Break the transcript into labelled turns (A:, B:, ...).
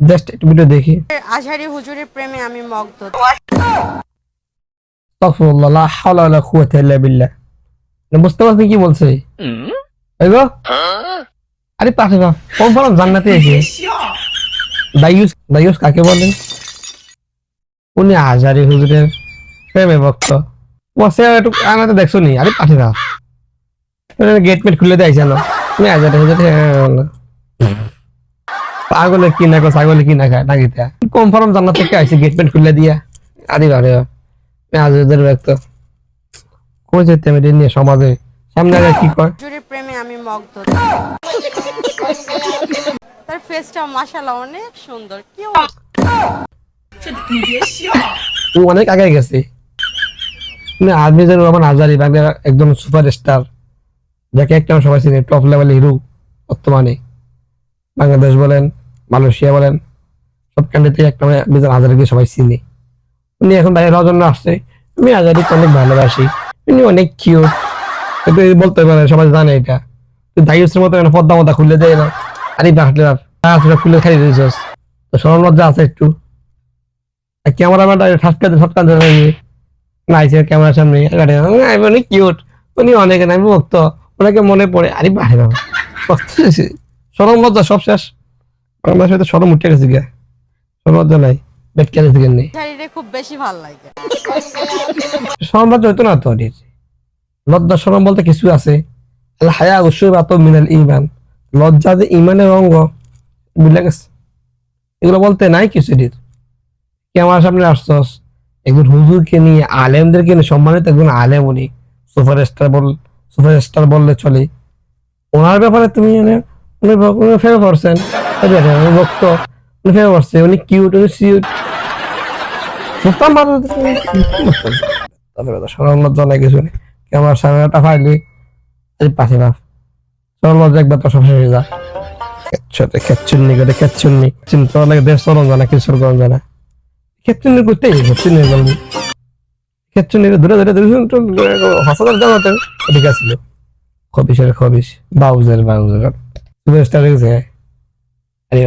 A: Just একটু video দেখি।
B: আজহারি হুজুরের প্রেমে আমি মগ্ন।
A: আস্তাগফিরুল্লাহ, লা হাওলা ওয়ালা কুওয়াতা ইল্লা বিল্লাহ। বুঝতে পারছি কি বলছে? এইগো আরে পাশে না কোন বড় জান্নাতে এসে দায়ুস কাকে বলেন? উনি আজহারি হুজুরের প্রেমে ভক্ত। বসে একটু আনাতে দেখছো নি? আরে পাশে না গেট মেট খুলে দেয় জানো তুমি আজহারি হুজুর পাগলে কি না ছাগলে কি না খায় নাগিতা কনফার্ম জান্নাত থেকে আইছে গেট মেট খুলে দিয়া। আরে বারে আজহারিদের ভক্ত কই যেতে আমি নিয়ে সমাজে সামনে আগে কি কয়?
B: হুজুরের প্রেমে আমি মগ্ন। তার ফেসটা মাশাআল্লাহ অনেক সুন্দর। কিউট।
A: ও অনেক আগে গেছে। আজমিজুর রহমান আজহারি বাংলার একজন সুপারস্টার, যাকে একটা সবাই চিনে, টপ লেভেল হিরো বর্তমানে। বাংলাদেশ বলেন, মালয়েশিয়া বলেন, সব কান্ট্রিতে একটা আজমিজুর আজহারিকে সবাই চিনে। উনি এখন বাইরে হওয়ার জন্য আসছে। আমি আজহারিকে অনেক ভালোবাসি, উনি অনেক কিউট। কিন্তু বলতে পারে সবাই জানে এটা। দায়ুসের মতো পদ্মা মধ্যা খুলে দেয় না। আরে বাহলে খুলে খাই দিয়েছস, তো সরল লজ্জা আছে একটু। ক্যামেরাম্যানটা শর্টকাট নাইসে ক্যামেরার সামনে অনেক কিউট, উনি অনেক আমি ভক্ত, ওনাকে মনে পড়ে। আরে বাহে বাবা সরম লজ্জা সব শেষ। আমার সাথে সরম উঠে গেছে গিয়া, সরম লজ্জা নাই, বেট কেন থেকে নেই।
B: আজহারিরে খুব বেশি ভালো লাগে।
A: সরম লজ্জা হইতো না তো। লজ্জা সরম বলতে কিছু আছে। আল হায়া উশুরাত মিনাল ঈমান, লজ্জা যে ঈমানের অঙ্গ, বুঝলে গেছে? এগুলো বলতে নাই কিছু দিন। কে আমার সামনে আসছস একজন হুজুরকে নিয়ে, আলেমদেরকে নিয়ে, সম্মানিত একজন আলেম, উনি সুপারস্টার বললে চলে। ওনার ব্যাপারে তুমি ফেভার করছেন, ভক্ত, উনি ফেভার করছে, উনি কিউট, উনি সিউট। সরল লজ্জা নাই কিছু নেই। আমার সামনেটা ফাইলি পাশে না সরল লজ্জা একবার তো সব হয়ে যা। খেচ্ছুন্নি করে খেচ্ছুন্নি চিন্তা লাগে দেশ চরণ জানা কিশোর গঞ্জ জানা খেচ্ছুন্নি করতে খেচ্ছুন্নি গল্প খেচ্ছুন্নি ধরে ধরে ধরে হাসাদার জানাতে ঠিক আছিল। খবিসের খবিস বাউজের সুপারস্টার গেছে। আরে